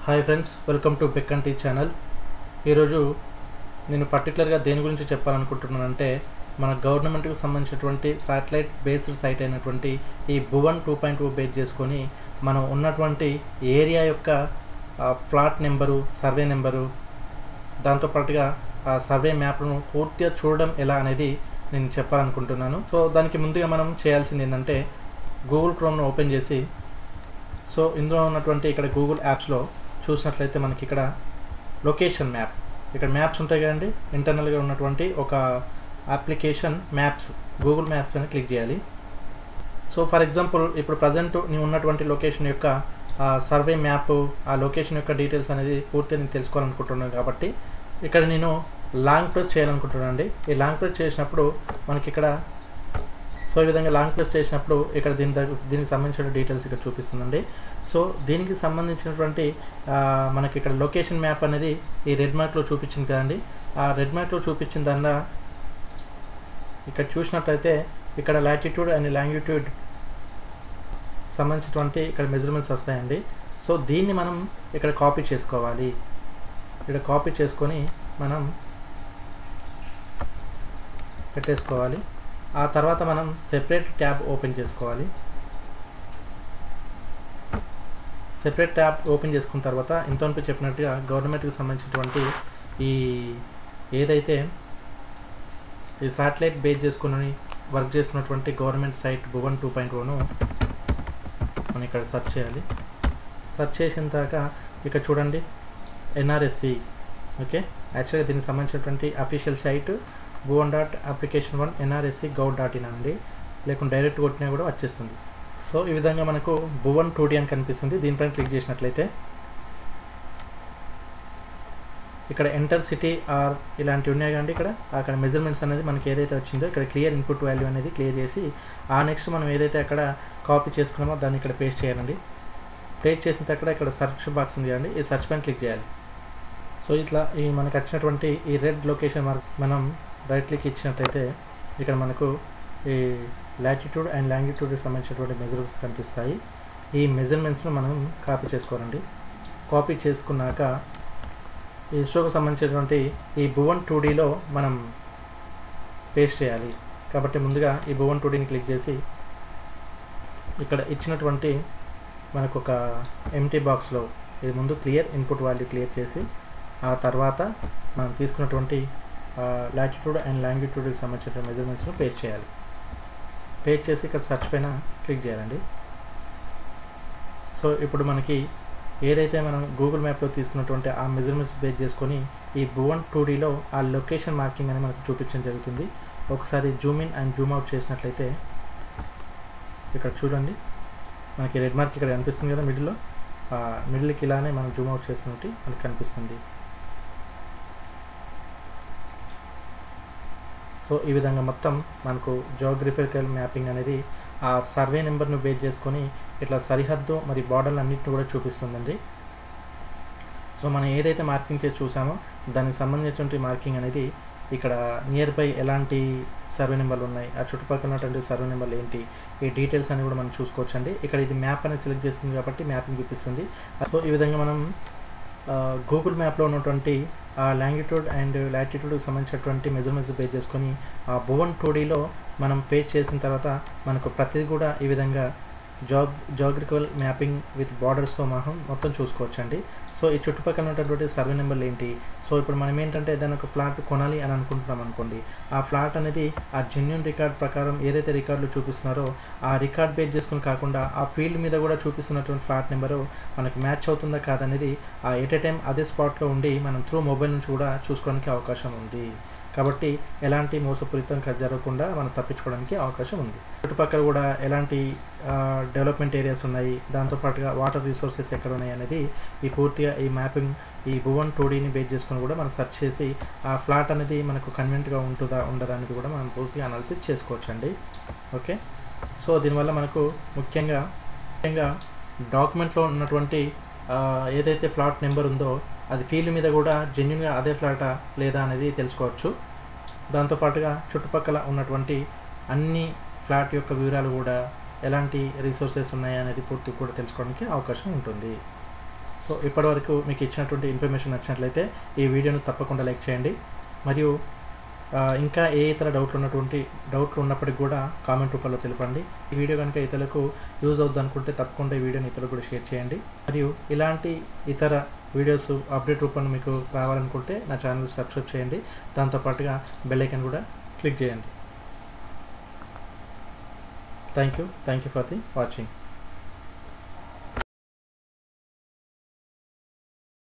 Hi friends, welcome to Bekkanti channel. ఈరోజు నేను పర్టికులర్గా దేని గురించి చెప్పాలనుకుంటున్నానంటే మన గవర్నమెంట్కి సంబంధించినటువంటి శాటిలైట్ బేస్డ్ సైట్ అయినటువంటి ఈ భువన్ 2.0 బేస్ చేసుకొని మనం ఉన్నటువంటి ఏరియా యొక్క ప్లాట్ నెంబరు, సర్వే నెంబరు, దాంతోపాటుగా ఆ సర్వే మ్యాప్ను పూర్తిగా చూడడం ఎలా అనేది నేను చెప్పాలనుకుంటున్నాను. సో దానికి ముందుగా మనం చేయాల్సింది ఏంటంటే గూగుల్ క్రోమ్ను ఓపెన్ చేసి, సో ఇందులో ఉన్నటువంటి ఇక్కడ గూగుల్ యాప్స్లో చూసినట్లయితే మనకి ఇక్కడ లొకేషన్ మ్యాప్, ఇక్కడ మ్యాప్స్ ఉంటాయి కదండి. ఇంటర్నల్గా ఉన్నటువంటి ఒక అప్లికేషన్ మ్యాప్స్, గూగుల్ మ్యాప్స్ అని క్లిక్ చేయాలి. సో ఫర్ ఎగ్జాంపుల్ ఇప్పుడు ప్రజెంట్ నేను ఉన్నటువంటి లొకేషన్ యొక్క సర్వే మ్యాప్, ఆ లొకేషన్ యొక్క డీటెయిల్స్ అనేది పూర్తిగా నేను తెలుసుకోవాలనుకుంటున్నాను. కాబట్టి ఇక్కడ నేను లాంగ్ ప్రెస్ చేయాలనుకుంటున్నాను అండి. ఈ లాంగ్ ప్రెస్ చేసినప్పుడు మనకి ఇక్కడ సో ఈ విధంగా లాంగ్ ప్రెస్ చేసినప్పుడు ఇక్కడ దీనికి సంబంధించిన డీటెయిల్స్ ఇక్కడ చూపిస్తుందండి. సో దీనికి సంబంధించినటువంటి మనకి ఇక్కడ లొకేషన్ మ్యాప్ అనేది ఈ రెడ్ మార్క్లో చూపించింది కదండి. ఆ రెడ్ మార్క్లో చూపించిన దానిలో ఇక్కడ చూసినట్లయితే ఇక్కడ లాటిట్యూడ్ అండ్ లాంగిట్యూడ్ సంబంధించినటువంటి ఇక్కడ మెజర్మెంట్స్ వస్తాయండి. సో దీన్ని మనం ఇక్కడ కాపీ చేసుకోవాలి. ఇక్కడ కాపీ చేసుకొని మనం పెట్టేసుకోవాలి. ఆ తర్వాత మనం సెపరేట్ ట్యాబ్ ఓపెన్ చేసుకోవాలి. సెపరేట్ ట్యాబ్ ఓపెన్ చేసుకున్న తర్వాత ఇంతవరకు చెప్పినట్టుగా గవర్నమెంట్కి సంబంధించినటువంటి ఈ ఏదైతే ఈ శాటిలైట్ బేస్ చేసుకుని వర్క్ చేస్తున్నటువంటి గవర్నమెంట్ సైట్ భువన్ 2.0ను మనం ఇక్కడ సెర్చ్ చేయాలి. సెర్చ్ చేసిన తర్వాత ఇక్కడ చూడండి NRSC. ఓకే, యాక్చువల్గా దీనికి సంబంధించినటువంటి అఫీషియల్ సైట్ bhuvan.application1 nrsc.gov.in అండి. లేకుంటే డైరెక్ట్ కొట్టినా కూడా వచ్చేస్తుంది. సో ఈ విధంగా మనకు భువన్ 2D అని కనిపిస్తుంది. దీనిపైన క్లిక్ చేసినట్లయితే ఇక్కడ ఎంటర్ సిటీ ఆర్ ఇలాంటివి ఉన్నాయి కానీ అక్కడ మెజర్మెంట్స్ అనేది మనకి ఏదైతే వచ్చిందో ఇక్కడ క్లియర్ ఇన్పుట్ వాల్యూ అనేది క్లియర్ చేసి ఆ నెక్స్ట్ మనం ఏదైతే అక్కడ కాపీ చేసుకున్నామో దాన్ని ఇక్కడ పేస్ట్ చేయాలండి. పేస్ట్ చేసిన తర్వాత ఇక్కడ సర్చ్ బాక్స్ ఉంది కదండి, ఈ సర్చ్ పైన క్లిక్ చేయాలి. సో ఇట్లా ఈ మనకు వచ్చినటువంటి ఈ రెడ్ లొకేషన్ మార్క్ మనం రైట్ క్లిక్ ఇచ్చినట్లయితే ఇక్కడ మనకు ఈ లాటిట్యూడ్ అండ్ లాంగిట్యూడ్కి సంబంధించినటువంటి మెజర్మెంట్స్ కనిపిస్తాయి. ఈ మెజర్మెంట్స్ను మనం కాపీ చేసుకోవాలండి. కాపీ చేసుకున్నాక ఈ షోకు సంబంధించినటువంటి ఈ భువన్ 2Dలో మనం పేస్ట్ చేయాలి. కాబట్టి ముందుగా ఈ భువన్ 2Dని క్లిక్ చేసి ఇక్కడ ఇచ్చినటువంటి మనకు ఒక ఎంటీ బాక్స్లో ఇది ముందు క్లియర్ ఇన్పుట్ వాల్యూ క్లియర్ చేసి ఆ తర్వాత మనం తీసుకున్నటువంటి లాటిట్యూడ్ అండ్ లాంగిట్యూడ్కి సంబంధించిన మెజర్మెంట్స్ను పేస్ట్ చేయాలి. పేస్ట్ చేసి ఇక్కడ సెర్చ్ పైన క్లిక్ చేయాలండి. సో ఇప్పుడు మనకి ఏదైతే మనం గూగుల్ మ్యాప్లో తీసుకున్నటువంటి ఆ మెజర్మెంట్స్ బేస్ చేసుకొని ఈ భువన్ 2Dలో ఆ లొకేషన్ మార్కింగ్ అని మనకు చూపించడం జరుగుతుంది. ఒకసారి Zoom in and Zoom out చేసినట్లయితే ఇక్కడ చూడండి మనకి రెడ్ మార్క్ ఇక్కడ కనిపిస్తుంది కదా మిడిల్లో, మిడిల్కి ఇలానే మనం జూమ్ అవుట్ చేస్తున్నట్టు మనకు కనిపిస్తుంది. సో ఈ విధంగా మొత్తం మనకు జియోగ్రఫికల్ మ్యాపింగ్ అనేది ఆ సర్వే నెంబర్ను బేస్ చేసుకొని ఇట్లా సరిహద్దు మరి బార్డర్లు అన్నింటిని కూడా చూపిస్తుందండి. సో మనం ఏదైతే మార్కింగ్ చేసి చూసామో దానికి సంబంధించినటువంటి మార్కింగ్ అనేది ఇక్కడ నియర్ బై ఎలాంటి సర్వే నెంబర్లు ఉన్నాయి, ఆ చుట్టుపక్కల ఉన్నటువంటి సర్వే నెంబర్లు ఏంటి, ఈ డీటెయిల్స్ అని కూడా మనం చూసుకోవచ్చండి. ఇక్కడ ఇది మ్యాప్ అనేది సెలెక్ట్ చేసుకుంది కాబట్టి మ్యాపింగ్ చూపిస్తుంది. సో ఈ విధంగా మనం గూగుల్ మ్యాప్లో ఉన్నటువంటి ఆ లాంగిట్యూడ్ అండ్ లాటిట్యూడ్కి సంబంధించినటువంటి మెజర్మెంట్స్ బేస్ చేసుకొని ఆ భువన్ 2Dలో మనం పేస్ట్ చేసిన తర్వాత మనకు ప్రతిదీ కూడా ఈ విధంగా జియోగ్రఫికల్ మ్యాపింగ్ విత్ బార్డర్స్తో మనం మొత్తం చూసుకోవచ్చండి. సో ఈ చుట్టుపక్కల ఉన్నటువంటి సర్వే నెంబర్లు ఏంటి, సో ఇప్పుడు మనం ఏంటంటే ఏదైనా ఒక ఫ్లాట్ కొనాలి అని అనుకుంటున్నాం అనుకోండి, ఆ ఫ్లాట్ అనేది ఆ జెన్యూన్ రికార్డ్ ప్రకారం ఏదైతే రికార్డులు చూపిస్తున్నారో ఆ రికార్డ్ బేస్ చేసుకుని కాకుండా ఆ ఫీల్డ్ మీద కూడా చూపిస్తున్నటువంటి ఫ్లాట్ నెంబరు మనకు మ్యాచ్ అవుతుందా కాదనేది ఆ ఎట్ ఏ టైం అదే స్పాట్లో ఉండి మనం త్రూ మొబైల్ నుంచి కూడా చూసుకోవడానికి అవకాశం ఉంది. కాబట్టి ఎలాంటి మోసపూరితం జరగకుండా మనం తప్పించుకోవడానికి అవకాశం ఉంది. చుట్టుపక్కల కూడా ఎలాంటి డెవలప్మెంట్ ఏరియాస్ ఉన్నాయి, దాంతోపాటుగా వాటర్ రిసోర్సెస్ ఎక్కడ ఉన్నాయి అనేది ఈ పూర్తిగా ఈ మ్యాపింగ్ ఈ భువన్ 2Dని బేస్ చేసుకొని కూడా మనం సెర్చ్ చేసి ఆ ఫ్లాట్ అనేది మనకు కన్వీనియంట్గా ఉంటుందా ఉండదా అనేది కూడా మనం పూర్తిగా అనాలిసిస్ చేసుకోవచ్చండి. ఓకే, సో దీనివల్ల మనకు ముఖ్యంగా డాక్యుమెంట్లో ఉన్నటువంటి ఏదైతే ఫ్లాట్ నెంబర్ ఉందో అది ఫీల్డ్ మీద కూడా జెన్యూన్గా అదే ఫ్లాటా లేదా అనేది తెలుసుకోవచ్చు. దాంతోపాటుగా చుట్టుపక్కల ఉన్నటువంటి అన్ని ఫ్లాట్ యొక్క వివరాలు కూడా ఎలాంటి రిసోర్సెస్ ఉన్నాయి అనేది పూర్తి కూడా తెలుసుకోవడానికి అవకాశం ఉంటుంది. సో ఇప్పటివరకు మీకు ఇచ్చినటువంటి ఇన్ఫర్మేషన్ నచ్చినట్లయితే ఈ వీడియోను తప్పకుండా లైక్ చేయండి. మరియు ఇంకా ఏ ఇతర డౌట్లు ఉన్నప్పటికీ కూడా కామెంట్ రూపంలో తెలపండి. ఈ వీడియో కనుక ఇతరులకు యూజ్ అవుద్ది అనుకుంటే తప్పకుండా ఈ వీడియోని ఇతరులకు కూడా షేర్ చేయండి. మరియు ఇలాంటి ఇతర వీడియోస్ అప్డేట్ రూపంలో మీకు కావాలనుకుంటే నా ఛానల్ సబ్స్క్రైబ్ చేయండి. దాంతోపాటుగా బెల్ ఐకాన్ కూడా క్లిక్ చేయండి. Thank you for the watching.